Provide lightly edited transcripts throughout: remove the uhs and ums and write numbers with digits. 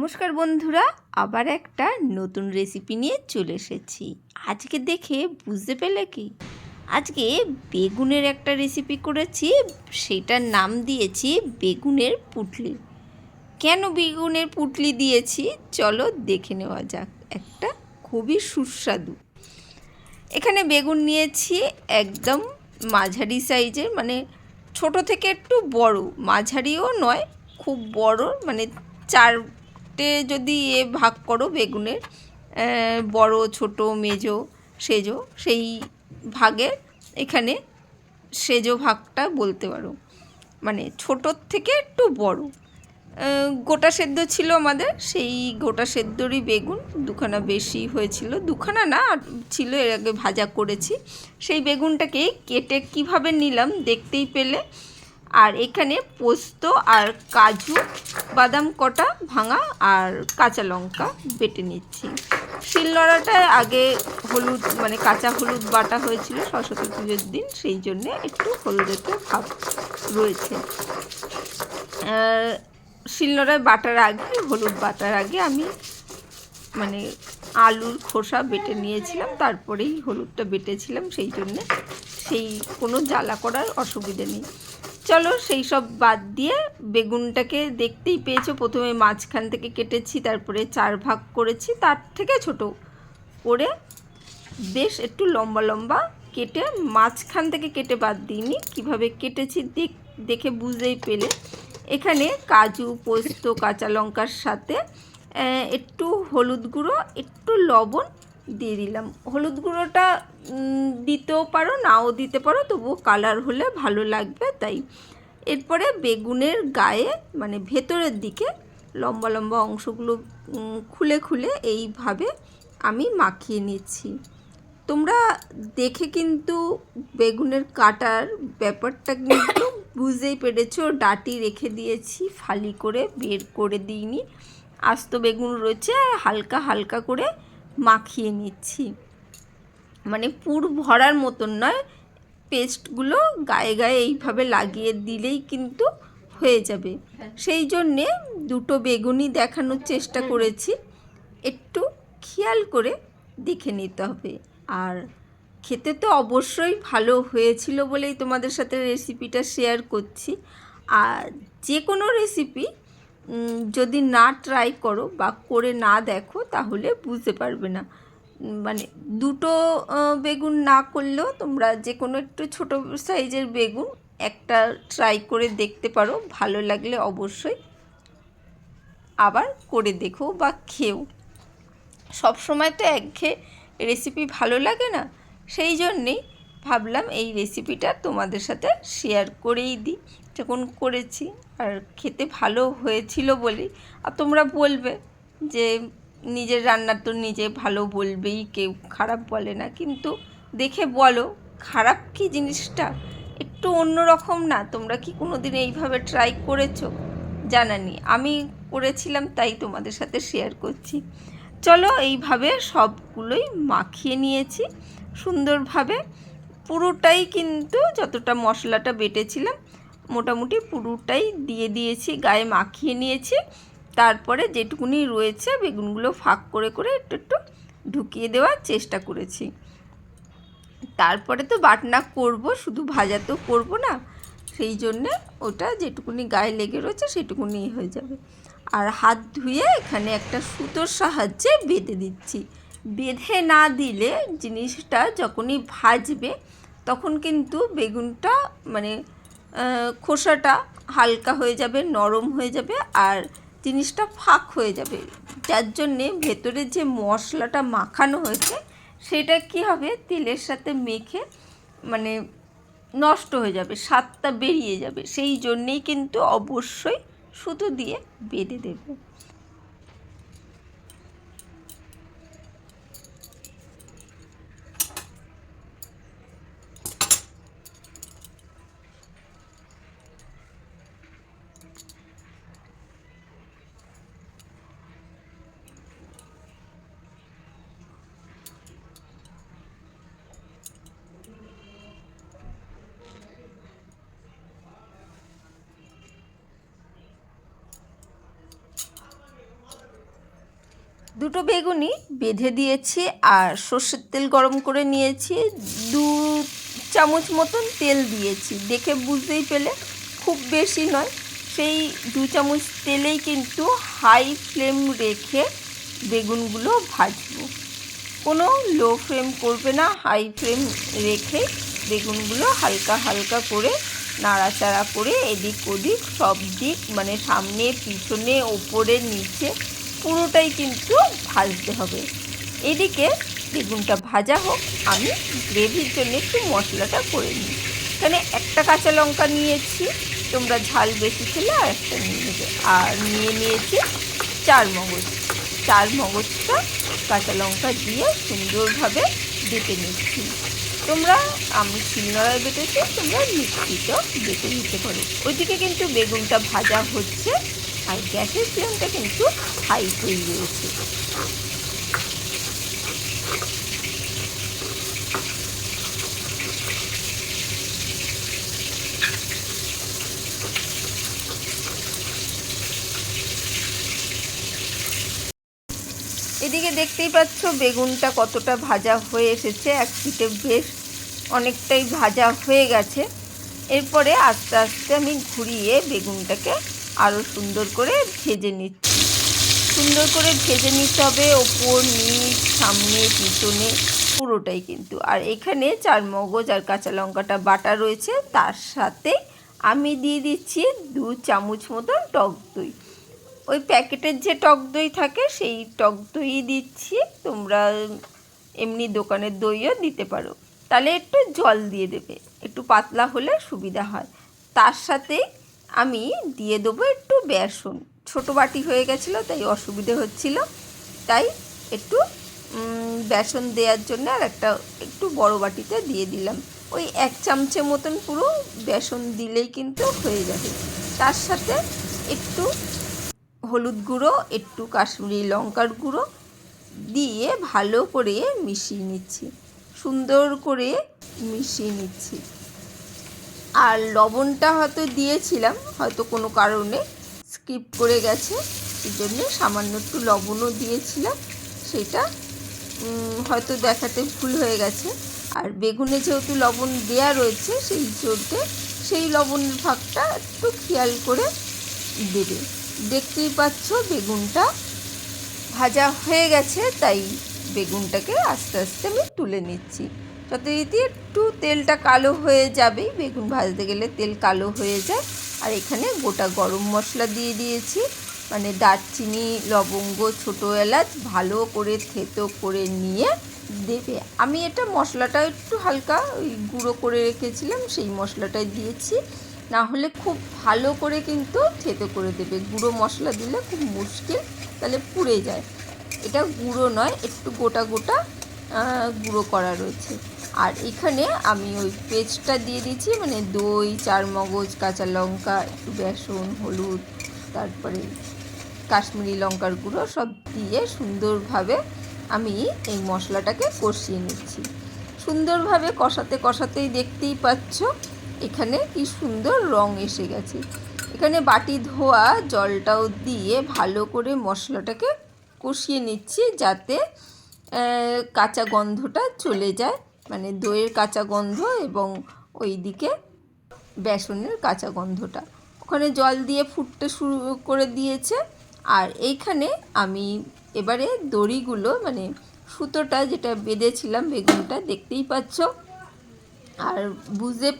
নমস্কার বন্ধুরা, আবার একটা নতুন রেসিপি নিয়ে চলে এসেছি। আজকে দেখে বুঝতে পেলে কি, আজকে বেগুনের একটা রেসিপি করেছি। সেটার নাম দিয়েছি বেগুনের পুটলি। কেন বেগুনের পুটলি দিয়েছি চলো দেখে নেওয়া যাক। একটা খুবই সুস্বাদু। এখানে বেগুন নিয়েছি একদম মাঝারি সাইজের, মানে ছোট থেকে একটু বড়, মাঝারিও নয় খুব বড়, মানে চারটে যদি ভাগ করো বেগুনের, বড় ছোট মেজো সেজো, সেই ভাগে এখানে সেজো ভাগটা বলতে পারো, মানে ছোটোর থেকে একটু বড়। গোটা সেদ্ধ ছিল আমাদের, সেই গোটা সেদ্ধরই বেগুন দুখানা বেশি হয়েছিল, দুখানা না ছিল, এর আগে ভাজা করেছি। সেই বেগুনটাকে কেটে কিভাবে নিলাম দেখতেই পেলে। আর এখানে পোস্ত আর কাজু বাদাম কটা ভাঙা আর কাঁচা লঙ্কা বেটে নিচ্ছি। শিলনোড়াটায় আগে হলুদ, মানে কাঁচা হলুদ বাটা হয়েছিল সরস্বতী পুজোর দিন, সেই জন্যে একটু হলুদের ভাব রয়েছে। শিলনোড়ায় বাটার আগে, হলুদ বাটার আগে আমি মানে আলুর খোসা বেটে নিয়েছিলাম, তারপরেই হলুদটা বেটেছিলাম, সেই জন্যে সেই কোনো জ্বালা করার অসুবিধে নেই। চলো সেই সব বাদ দিয়ে বেগুনটাকে দেখতেই পেয়েছো, প্রথমে মাঝখান থেকে কেটেছি, তারপরে 4 ভাগ করেছি, তার থেকে ছোট করে বেশ একটু লম্বা লম্বা কেটে, মাঝখান থেকে কেটে বাদ দিইনি, কীভাবে কেটেছি দেখে বুঝতেই পেলে। এখানে কাজু পোস্ত কাঁচা লঙ্কার সাথে একটু হলুদ গুঁড়ো একটু লবণ দিয়ে দিলাম। হলুদ গুঁড়োটা দিতেও পারো নাও দিতে পারো, তবুও কালার হলে ভালো লাগবে তাই। এরপরে বেগুনের গায়ে, মানে ভেতরের দিকে লম্বা লম্বা অংশগুলো খুলে খুলে এইভাবে আমি মাখিয়ে নিচ্ছি। তোমরা দেখে কিন্তু বেগুনের কাটার ব্যাপারটা কিন্তু বুঝতেই পেরেছো, ডাঁটি রেখে দিয়েছি, ফালি করে বের করে দিইনি, আস্ত বেগুন রয়েছে, আর হালকা হালকা করে মাখিয়ে নিচ্ছি, মানে পুর ভরার মতন নয়, পেস্টগুলো গায়ে গায়ে এইভাবে লাগিয়ে দিলেই কিন্তু হয়ে যাবে। সেই জন্যে দুটো বেগুনই দেখানোর চেষ্টা করেছি, একটু খেয়াল করে দেখে নিতে হবে। আর খেতে তো অবশ্যই ভালো হয়েছিল বলেই তোমাদের সাথে রেসিপিটা শেয়ার করছি। আর যে কোনো রেসিপি যদি না ট্রাই করো বা করে না দেখো তাহলে বুঝতে পারবে না। মানে দুটো বেগুন না করলেও তোমরা যে কোনো একটু ছোটো সাইজের বেগুন একটা ট্রাই করে দেখতে পারো, ভালো লাগলে অবশ্যই আবার করে দেখো বা খেও। সবসময় তো একঘেয়ে রেসিপি ভালো লাগে না, সেই জন্যেই ভাবলাম এই রেসিপিটা তোমাদের সাথে শেয়ার করেই দিই যখন করেছি। আর খেতে ভালো হয়েছিল বলেই, আর তোমরা বলবে যে নিজের রান্না তো নিজে ভালো বলবেই, কেউ খারাপ বলে না, কিন্তু দেখে বলো খারাপ কি জিনিসটা, একটু অন্যরকম না? তোমরা কি কোনো দিন এইভাবে ট্রাই করেছো জানানি, আমি করেছিলাম তাই তোমাদের সাথে শেয়ার করছি। চলো এইভাবে সবগুলোই মাখিয়ে নিয়েছি সুন্দরভাবে, পুরোটাই কিন্তু যতটা মশলাটা বেটেছিলাম মোটামুটি পুরোটাই দিয়ে দিয়েছি, গায়ে মাখিয়ে নিয়েছি। তারপরে যেটুকুনি রয়েছে বেগুনগুলো ফাঁক করে করে একটু একটু ঢুকিয়ে দেওয়ার চেষ্টা করেছি। তারপরে তো বাটনা করব, শুধু ভাজা তো করব না, সেই জন্যে ওটা যেটুকুনি গায়ে লেগে রয়েছে সেটুকুনি হয়ে যাবে। আর হাত ধুয়ে এখানে একটা সুতোর সাহায্যে বেঁধে দিচ্ছি। বেঁধে না দিলে জিনিসটা যখনই ভাজবে তখন কিন্তু বেগুনটা, মানে খোসাটা হালকা হয়ে যাবে, নরম হয়ে যাবে, আর জিনিসটা ফাঁক হয়ে যাবে, যার জন্যে ভেতরে যে মশলাটা মাখানো হয়েছে সেটা কি হবে, তেলের সাথে মেখে মানে নষ্ট হয়ে যাবে, স্বাদটা বেরিয়ে যাবে। সেই জন্যেই কিন্তু অবশ্যই সুতো দিয়ে বেঁধে দেবে। দুটো বেগুনই বেঁধে দিয়েছি আর সর্ষের তেল গরম করে নিয়েছি, 2 চামচ মতন তেল দিয়েছি, দেখে বুঝতেই পেলে খুব বেশি নয়। সেই 2 চামচ তেলেই কিন্তু হাই ফ্লেম রেখে বেগুনগুলো ভাজবো, কোনো লো ফ্লেম করবে না, হাই ফ্লেম রেখে বেগুনগুলো হালকা হালকা করে নাড়াচাড়া করে এদিক ওদিক সব দিক মানে সামনে পিছনে ওপরে নিচে পুরোটাই কিন্তু ভাজতে হবে। এদিকে বেগুনটা ভাজা হোক, আমি গ্রেভির জন্য একটু মশলাটা করে নিই। এখানে একটা কাঁচা লঙ্কা নিয়েছি, তোমরা ঝাল বেশি খেলে আর একটা নিয়ে নেবে। আর নিয়েছি 4 মগজ, 4 মগজটা কাঁচা লঙ্কা দিয়ে সুন্দরভাবে বেটে নিচ্ছি। তোমরা, আমি শিলনোড়ায় বেটেছি, তোমরা মিক্সিতেও বেটে নিতে পারো। ওইদিকে কিন্তু বেগুনটা ভাজা হচ্ছে আর গ্যাসের ফ্লেমটা কিন্তু হাই হয়ে রয়েছে। এদিকে দেখতেই পাচ্ছ বেগুনটা কতটা ভাজা হয়ে এসেছে, এক পিঠে বেশ অনেকটাই ভাজা হয়ে গেছে। এরপরে আস্তে আস্তে আমি ঘুরিয়ে বেগুনটাকে আরও সুন্দর করে ভেজে নিচ্ছি। সুন্দর করে ভেজে নিতে হবে, ওপর নিচ সামনে পিছনে পুরোটাই কিন্তু। আর এখানে 4 মগজ আর কাঁচা লঙ্কাটা বাটা রয়েছে, তার সাথে আমি দিয়ে দিচ্ছি 2 চামচ মতন টক দই। ওই প্যাকেটের যে টক দই থাকে সেই টক দই দিচ্ছি, তোমরা এমনি দোকানের দইও দিতে পারো। তাহলে একটু জল দিয়ে দেবে, একটু পাতলা হলে সুবিধা হয়। তার সাথে আমি দিয়ে দেবো একটু বেসন, ছোটো বাটি হয়ে গেছিলো তাই অসুবিধে হচ্ছিলো, তাই একটু বেসন দেওয়ার জন্য আর একটু বড় বাটিতে দিয়ে দিলাম। ওই 1 চামচের মতন পুরো বেসন দিলেই কিন্তু হয়ে যাবে। তার সাথে একটু হলুদ গুঁড়ো, একটু কাশ্মীরি লঙ্কার গুঁড়ো দিয়ে ভালো করে মিশিয়ে নিচ্ছি, সুন্দর করে মিশিয়ে নিচ্ছি। আর লবণটা হয়তো দিয়েছিলাম, হয়তো কোনো কারণে স্কিপ করে গেছে, সেই জন্যে সামান্য একটু লবণও দিয়েছিলাম, সেটা হয়তো দেখাতে ভুল হয়ে গেছে। আর বেগুনে যেহেতু লবণ দেওয়া রয়েছে সেই জন্যে সেই লবণের ভাগটা একটু খেয়াল করে দেবে। দেখতেই পাচ্ছ বেগুনটা ভাজা হয়ে গেছে, তাই বেগুনটাকে আস্তে আস্তে আমি তুলে নিচ্ছি। যথারীতি একটু তেলটা কালো হয়ে যাবে, বেগুন ভাজতে গেলে তেল কালো হয়ে যায়। আর এখানে গোটা গরম মশলা দিয়ে দিয়েছি, মানে দারচিনি, লবঙ্গ, ছোটো এলাচ ভালো করে থেতো করে নিয়ে দেবে। আমি এটা মশলাটা একটু হালকা ওই গুঁড়ো করে রেখেছিলাম, সেই মশলাটাই দিয়েছি, না হলে খুব ভালো করে কিন্তু থেতো করে দেবে। গুঁড়ো মশলা দিলে খুব মুশকিল, তাহলে পুড়ে যায়। এটা গুঁড়ো নয়, একটু গোটা গোটা গুঁড়ো করা রয়েছে। আর এখানে আমি ওই পেস্টটা দিয়ে দিচ্ছি, মানে দই, 4 মগজ, কাঁচা লঙ্কা, একটু বেসন, হলুদ, তারপরে কাশ্মীরি লঙ্কার গুঁড়ো সব দিয়ে সুন্দরভাবে আমি এই মশলাটাকে কষিয়ে নিচ্ছি। সুন্দরভাবে কষাতে কষাতেই দেখতেই পাচ্ছ এখানে কি সুন্দর রং এসে গেছে। এখানে বাটি ধোয়া জলটাও দিয়ে ভালো করে মশলাটাকে কষিয়ে নিচ্ছি, যাতে কাঁচা গন্ধটা চলে যায়, মানে দইয়ের কাঁচা গন্ধ এবং ওই দিকে বেসনের কাঁচা গন্ধটা। ওখানে জল দিয়ে ফুটতে শুরু করে দিয়েছে। আর এইখানে আমি এবারে দড়িগুলো, মানে সুতোটা যেটা বেঁধেছিলাম বেগুনটা, দেখতেই পাচ্ছ। আর বুঝতে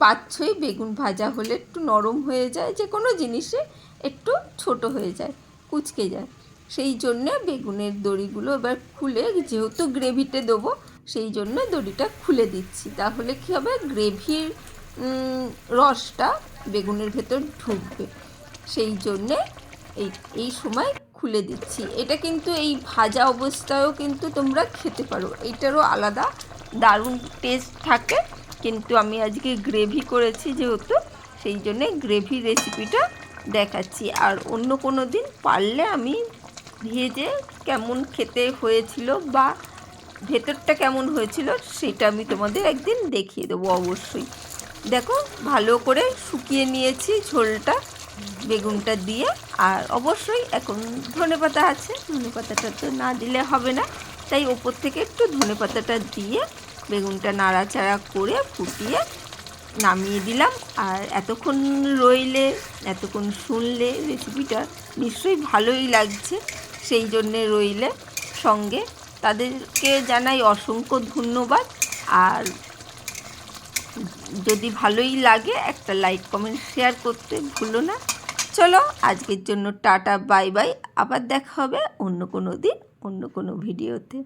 পাচ্ছই বেগুন ভাজা হলে একটু নরম হয়ে যায়, যে কোনো জিনিসে একটু ছোট হয়ে যায়, কুঁচকে যায়। সেই জন্যে বেগুনের দড়িগুলো এবার খুলে, যেহেতু গ্রেভিতে দেবো সেই জন্য দড়িটা খুলে দিচ্ছি, তাহলে কী হবে, গ্রেভির রসটা বেগুনের ভেতর ঢুকবে, সেই জন্যে এই সময় খুলে দিচ্ছি। এটা কিন্তু এই ভাজা অবস্থায়ও কিন্তু তোমরা খেতে পারো, এইটারও আলাদা দারুণ টেস্ট থাকে। কিন্তু আমি আজকে গ্রেভি করেছি যেহেতু, সেই জন্যে গ্রেভি রেসিপিটা দেখাচ্ছি। আর অন্য কোনো দিন পারলে আমি ভেজে কেমন খেতে হয়েছিল বা ভেতরটা কেমন হয়েছিল সেটা আমি তোমাদের একদিন দেখিয়ে দেবো অবশ্যই। দেখো ভালো করে শুকিয়ে নিয়েছি ঝোলটা, বেগুনটা দিয়ে, আর অবশ্যই এখন ধনেপাতা আছে, ধনেপাতাটা তো না দিলে হবে না, তাই ওপর থেকে একটু ধনেপাতাটা দিয়ে বেগুনটা নাড়াচাড়া করে ফুটিয়ে নামিয়ে দিলাম। আর এতক্ষণ রইলে, এতক্ষণ শুনলে রেসিপিটা নিশ্চয়ই ভালোই লাগছে, সেই জন্যে রইলে সঙ্গে তাদেরকে জানাই অসংখ্য ধন্যবাদ। আর যদি ভালোই লাগে একটা লাইক কমেন্ট শেয়ার করতে ভুলো না। চলো আজকের জন্য টাটা, বাই বাই, আবার দেখা হবে অন্য কোনো দিন অন্য কোনো ভিডিওতে।